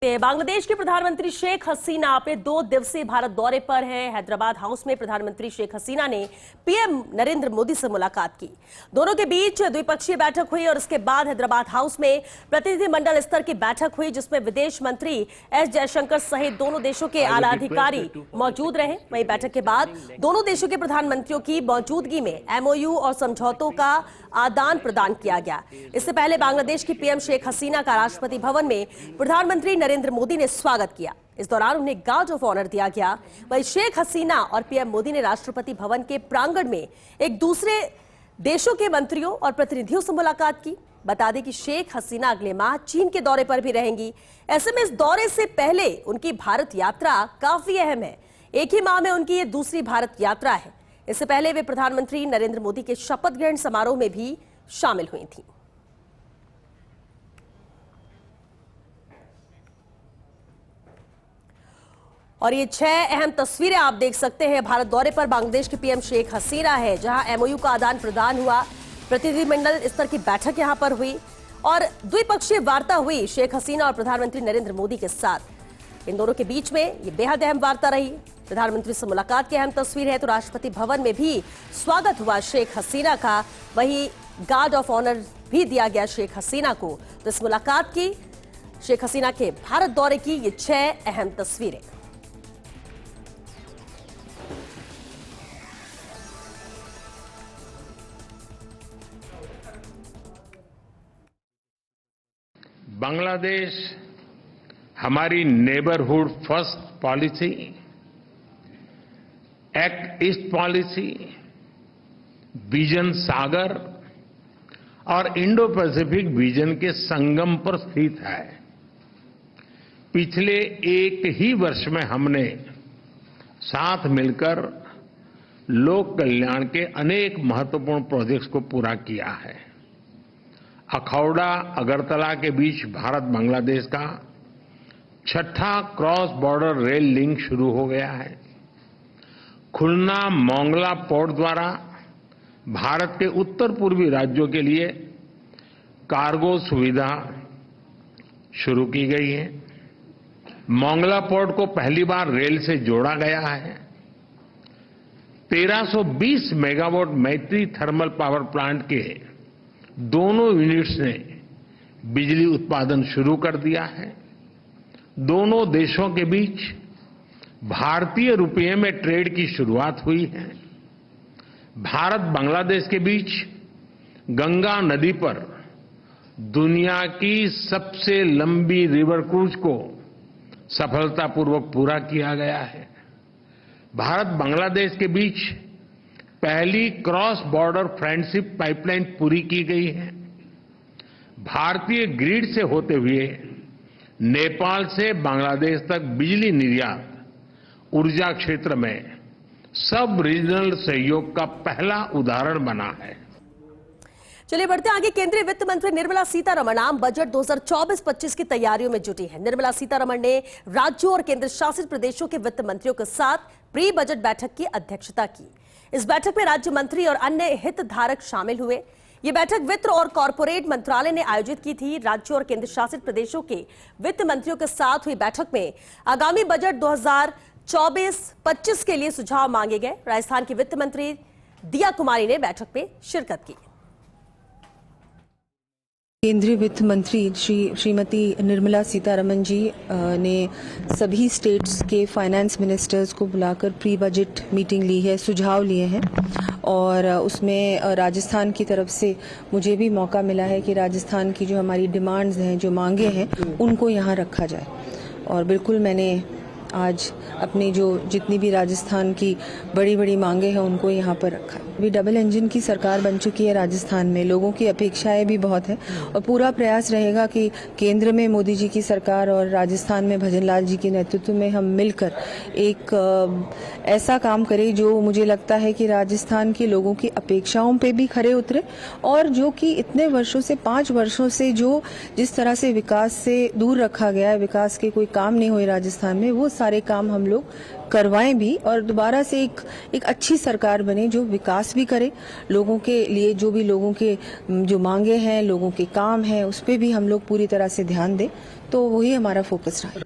बांग्लादेश के प्रधानमंत्री शेख हसीना अपने 2 दिवसीय भारत दौरे पर हैं। हैदराबाद हाउस में प्रधानमंत्री शेख हसीना ने पीएम नरेंद्र मोदी से मुलाकात की। दोनों के बीच द्विपक्षीय बैठक हुई और उसके बाद हैदराबाद हाउस में प्रतिनिधिमंडल स्तर की बैठक हुई, जिसमें विदेश मंत्री एस जयशंकर सहित दोनों देशों के आला अधिकारी मौजूद रहे। वहीं बैठक के बाद दोनों देशों के प्रधानमंत्रियों की मौजूदगी में एमओयू और समझौतों का आदान प्रदान किया गया। इससे पहले बांग्लादेश की पीएम शेख हसीना का राष्ट्रपति भवन में प्रधानमंत्री नरेंद्र मोदी ने स्वागत किया। इस दौरान उन्हें गार्ड ऑफ ऑनर दिया गया। वहीं शेख हसीना और पीएम मोदी ने राष्ट्रपति भवन के प्रांगण में एक दूसरे देशों के मंत्रियों और प्रतिनिधियों से मुलाकात की। बता दें कि शेख हसीना अगले माह चीन के दौरे पर भी रहेंगी। ऐसे में इस दौरे से पहले उनकी भारत यात्रा काफी अहम है। एक ही माह में उनकी ये दूसरी भारत यात्रा है। इससे पहले वे प्रधानमंत्री नरेंद्र मोदी के शपथ ग्रहण समारोह में भी शामिल हुई थीं। और ये 6 अहम तस्वीरें आप देख सकते हैं। भारत दौरे पर बांग्लादेश के पीएम शेख हसीना है, जहां एमओयू का आदान प्रदान हुआ, प्रतिनिधिमंडल स्तर की बैठक यहां पर हुई और द्विपक्षीय वार्ता हुई शेख हसीना और प्रधानमंत्री नरेंद्र मोदी के साथ। इन दोनों के बीच में ये बेहद अहम वार्ता रही। प्रधानमंत्री से मुलाकात की अहम तस्वीर है। तो राष्ट्रपति भवन में भी स्वागत हुआ शेख हसीना का, वही गार्ड ऑफ ऑनर भी दिया गया शेख हसीना को। तो इस मुलाकात की, शेख हसीना के भारत दौरे की ये 6 अहम तस्वीरें। बांग्लादेश हमारी neighbourhood first policy, act east policy, vision Sagar और इंडो पैसिफिक विजन के संगम पर स्थित है। पिछले एक ही वर्ष में हमने साथ मिलकर लोक कल्याण के अनेक महत्वपूर्ण प्रोजेक्ट्स को पूरा किया है। अखौड़ा अगरतला के बीच भारत बांग्लादेश का 6ठा क्रॉस बॉर्डर रेल लिंक शुरू हो गया है। खुलना मोंगला पोर्ट द्वारा भारत के उत्तर पूर्वी राज्यों के लिए कार्गो सुविधा शुरू की गई है। मोंगला पोर्ट को पहली बार रेल से जोड़ा गया है। 1320 मेगावाट मैत्री थर्मल पावर प्लांट के दोनों यूनिट्स ने बिजली उत्पादन शुरू कर दिया है। दोनों देशों के बीच भारतीय रुपये में ट्रेड की शुरुआत हुई है। भारत बांग्लादेश के बीच गंगा नदी पर दुनिया की सबसे लंबी रिवर क्रूज को सफलतापूर्वक पूरा किया गया है। भारत बांग्लादेश के बीच पहली क्रॉस बॉर्डर फ्रेंडशिप पाइपलाइन पूरी की गई है। भारतीय ग्रिड से होते हुए नेपाल से बांग्लादेश तक बिजली निर्यात ऊर्जा क्षेत्र में सब रीजनल सहयोग का पहला उदाहरण बना है। चलिए बढ़ते आगे। केंद्रीय वित्त मंत्री निर्मला सीतारमण आम बजट 2024-25 की तैयारियों में जुटी है। निर्मला सीतारमण ने राज्यों और केंद्र शासित प्रदेशों के वित्त मंत्रियों के साथ प्री बजट बैठक की अध्यक्षता की। इस बैठक में राज्य मंत्री और अन्य हितधारक शामिल हुए। ये बैठक वित्त और कॉरपोरेट मंत्रालय ने आयोजित की थी। राज्यों और केंद्र शासित प्रदेशों के वित्त मंत्रियों के साथ हुई बैठक में आगामी बजट 2024-25 के लिए सुझाव मांगे गए। राजस्थान की वित्त मंत्री दिया कुमारी ने बैठक में शिरकत की। केंद्रीय वित्त मंत्री श्रीमती निर्मला सीतारमण जी ने सभी स्टेट्स के फाइनेंस मिनिस्टर्स को बुलाकर प्री बजट मीटिंग ली है, सुझाव लिए हैं और उसमें राजस्थान की तरफ से मुझे भी मौका मिला है कि राजस्थान की जो हमारी डिमांड्स हैं, जो मांगे हैं, उनको यहाँ रखा जाए। और बिल्कुल मैंने आज अपनी जो जितनी भी राजस्थान की बड़ी बड़ी मांगे हैं उनको यहाँ पर रखा। अभी डबल इंजन की सरकार बन चुकी है राजस्थान में, लोगों की अपेक्षाएं भी बहुत हैं और पूरा प्रयास रहेगा कि केंद्र में मोदी जी की सरकार और राजस्थान में भजनलाल जी के नेतृत्व में हम मिलकर एक ऐसा काम करें जो मुझे लगता है कि राजस्थान के लोगों की अपेक्षाओं पे भी खरे उतरे और जो कि इतने वर्षों से 5 वर्षों से जो जिस तरह से विकास से दूर रखा गया है, विकास के कोई काम नहीं हुए राजस्थान में, वो सारे काम हम लोग करवाएं भी और दोबारा से एक अच्छी सरकार बने जो विकास भी करे, लोगों के लिए जो भी लोगों के जो मांगे हैं, लोगों के काम हैं, उस पर भी हम लोग पूरी तरह से ध्यान दें। तो वही हमारा फोकस रहा।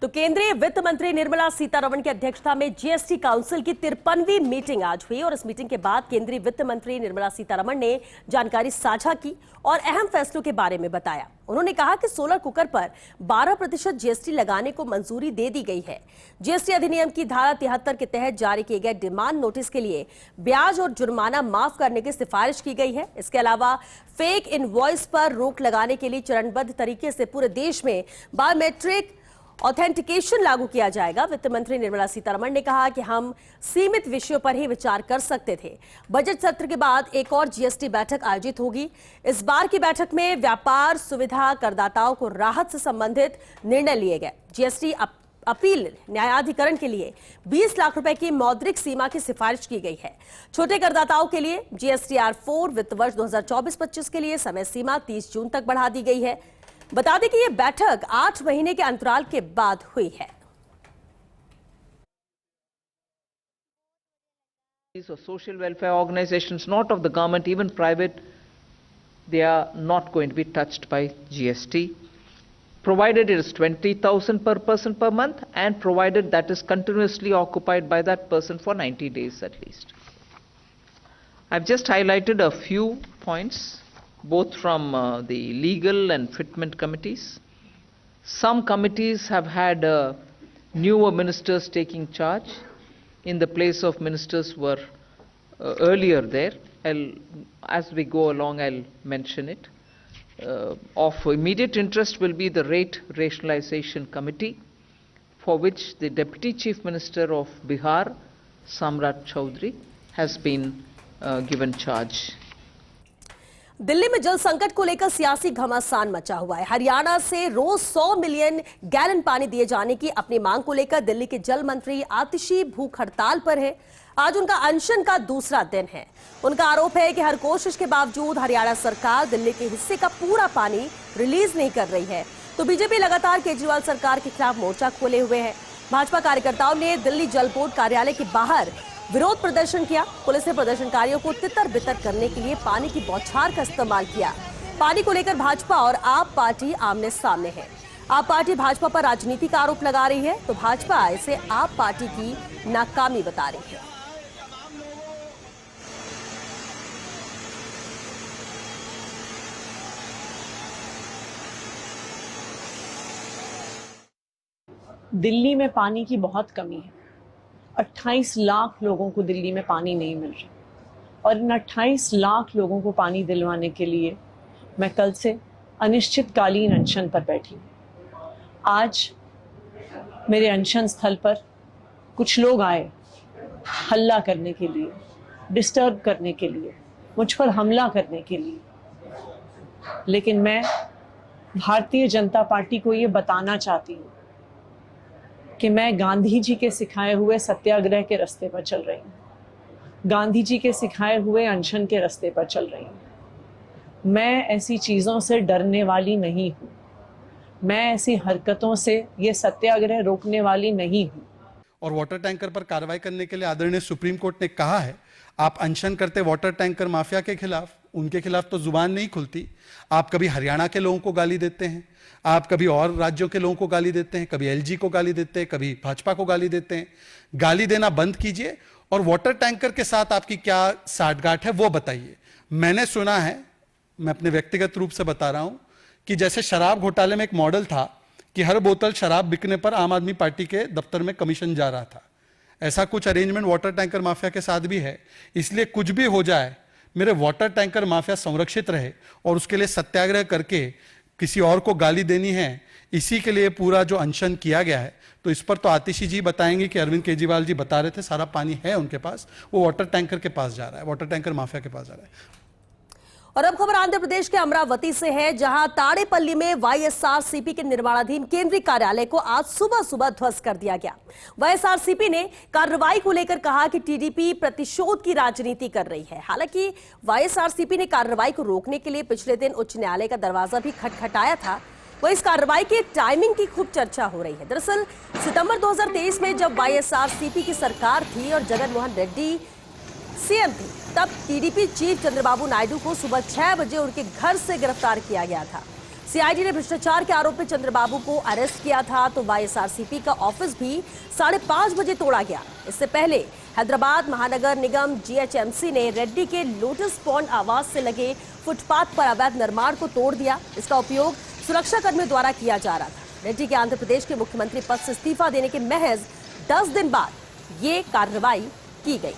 तो केंद्रीय वित्त मंत्री निर्मला सीतारमण की अध्यक्षता में जीएसटी काउंसिल की 53वीं मीटिंग आज हुई और इस मीटिंग के बाद केंद्रीय वित्त मंत्री निर्मला सीतारमण ने जानकारी साझा की और अहम फैसलों के बारे में बताया। उन्होंने कहा कि सोलर कुकर पर 12% जीएसटी लगाने को मंजूरी दे दी गई है। जीएसटी अधिनियम की धारा 73 के तहत जारी किए गए डिमांड नोटिस के लिए ब्याज और जुर्माना माफ करने की सिफारिश की गई है। इसके अलावा फेक इनवॉइस पर रोक लगाने के लिए चरणबद्ध तरीके से पूरे देश में बायोमेट्रिक ऑथेंटिकेशन लागू किया जाएगा। वित्त मंत्री निर्मला सीतारमण ने कहा कि हम सीमित विषयों पर ही विचार कर सकते थे। बजट सत्र के बाद एक और जीएसटी बैठक आयोजित होगी। इस बार की बैठक में व्यापार सुविधा करदाताओं को राहत से संबंधित निर्णय लिए गए। जीएसटी अपील न्यायाधिकरण के लिए 20 लाख रुपए की मौद्रिक सीमा की सिफारिश की गई है। छोटे करदाताओं के लिए जीएसटीआर 4 वित्त वर्ष 2024-25 के लिए समय सीमा 30 जून तक बढ़ा दी गई है। बता दें कि यह बैठक 8 महीने के अंतराल के बाद हुई है। These are social welfare organizations, not of the government, even private, they are not going to be touched by GST, provided it is 20,000 per person per month and provided that is continuously occupied by that person for 90 days at least. I've just highlighted a few points, both from the legal and fitment committees. Some committees have had newer ministers taking charge in the place of ministers who were earlier there. As we go along, I'll mention it. Of immediate interest will be the Rate Rationalization Committee, for which the Deputy Chief Minister of Bihar, Samrat Chaudhary, has been given charge. Delhi में जल संकट को लेकर सियासी घमासान मचा हुआ है। हरियाणा से रोज 100 मिलियन गैलन पानी दिए जाने की अपनी मांग को लेकर दिल्ली के जल मंत्री आतिशी भूख हड़ताल पर है। आज उनका अनशन का दूसरा दिन है। उनका आरोप है कि हर कोशिश के बावजूद हरियाणा सरकार दिल्ली के हिस्से का पूरा पानी रिलीज नहीं कर रही है। तो बीजेपी लगातार केजरीवाल सरकार के खिलाफ मोर्चा खोले हुए है। भाजपा कार्यकर्ताओं ने दिल्ली जल बोर्ड कार्यालय के बाहर विरोध प्रदर्शन किया। पुलिस ने प्रदर्शनकारियों को तितर बितर करने के लिए पानी की बौछार का इस्तेमाल किया। पानी को लेकर भाजपा और आप पार्टी आमने सामने है। आप पार्टी भाजपा पर राजनीति का आरोप लगा रही है तो भाजपा इसे आप पार्टी की नाकामी बता रही है। दिल्ली में पानी की बहुत कमी है। 28 लाख लोगों को दिल्ली में पानी नहीं मिल रहा और इन 28 लाख लोगों को पानी दिलवाने के लिए मैं कल से अनिश्चितकालीन अनशन पर बैठी हूँ। आज मेरे अनशन स्थल पर कुछ लोग आए हल्ला करने के लिए, डिस्टर्ब करने के लिए, मुझ पर हमला करने के लिए, लेकिन मैं भारतीय जनता पार्टी को ये बताना चाहती हूँ कि मैं गांधी जी के सिखाए हुए सत्याग्रह के रास्ते पर चल रही हूँ, गांधी जी के सिखाए हुए अनशन के रास्ते पर चल रही हूँ। मैं ऐसी चीज़ों से डरने वाली नहीं हूँ, मैं ऐसी हरकतों से ये सत्याग्रह रोकने वाली नहीं हूँ। और वाटर टैंकर पर कार्रवाई करने के लिए आदरणीय सुप्रीम कोर्ट ने कहा है, आप अनशन करते वाटर टैंकर माफिया के खिलाफ, उनके खिलाफ तो जुबान नहीं खुलती। आप कभी हरियाणा के लोगों को गाली देते हैं, आप कभी और राज्यों के लोगों को गाली देते हैं, कभी एलजी को गाली देते हैं, कभी भाजपा को गाली देते हैं। गाली देना बंद कीजिए और वाटर टैंकर के साथ आपकी क्या साठगांठ है वो बताइए। मैंने सुना है, मैं अपने व्यक्तिगत रूप से बता रहा हूं, कि जैसे शराब घोटाले में एक मॉडल था कि हर बोतल शराब बिकने पर आम आदमी पार्टी के दफ्तर में कमीशन जा रहा था, ऐसा कुछ अरेंजमेंट वाटर टैंकर माफिया के साथ भी है। इसलिए कुछ भी हो जाए, मेरे वाटर टैंकर माफिया संरक्षित रहे और उसके लिए सत्याग्रह करके किसी और को गाली देनी है, इसी के लिए पूरा जो अनशन किया गया है। तो इस पर तो आतिशी जी बताएंगे कि अरविंद केजरीवाल जी बता रहे थे सारा पानी है उनके पास, वो वाटर टैंकर के पास जा रहा है, वाटर टैंकर माफिया के पास जा रहा है। और अब खबर आंध्र प्रदेश के अमरावती से है, जहां ताड़ेपल्ली में वाईएसआरसीपी के निर्माणाधीन केंद्रीय कार्यालय को आज सुबह सुबह ध्वस्त कर दिया गया। वाईएसआरसीपी ने कार्रवाई को लेकर कहा कि टीडीपी प्रतिशोध की राजनीति कर रही है। हालांकि वाईएसआरसीपी ने कार्रवाई को रोकने के लिए पिछले दिन उच्च न्यायालय का दरवाजा भी खटखटाया था, वह इस कार्रवाई की टाइमिंग की खूब चर्चा हो रही है। दरअसल सितंबर 2023 में जब वाईएसआरसीपी की सरकार थी और जगन मोहन रेड्डी सीएम थे, तब टीडीपी चीफ चंद्रबाबू नायडू को सुबह 6 बजे उनके घर से गिरफ्तार किया गया था। सीआईडी ने भ्रष्टाचार के आरोप में चंद्रबाबू को अरेस्ट किया था, तो वाईएसआरसीपी का ऑफिस भी 5:30 बजे तोड़ा गया। इससे पहले हैदराबाद महानगर निगम जीएचएमसी ने रेड्डी के लोटस पॉन्ड आवास से लगे फुटपाथ पर अवैध निर्माण को तोड़ दिया। इसका उपयोग सुरक्षा कर्मियों द्वारा किया जा रहा था। रेड्डी के आंध्र प्रदेश के मुख्यमंत्री पद से इस्तीफा देने के महज 10 दिन बाद ये कार्रवाई की गई।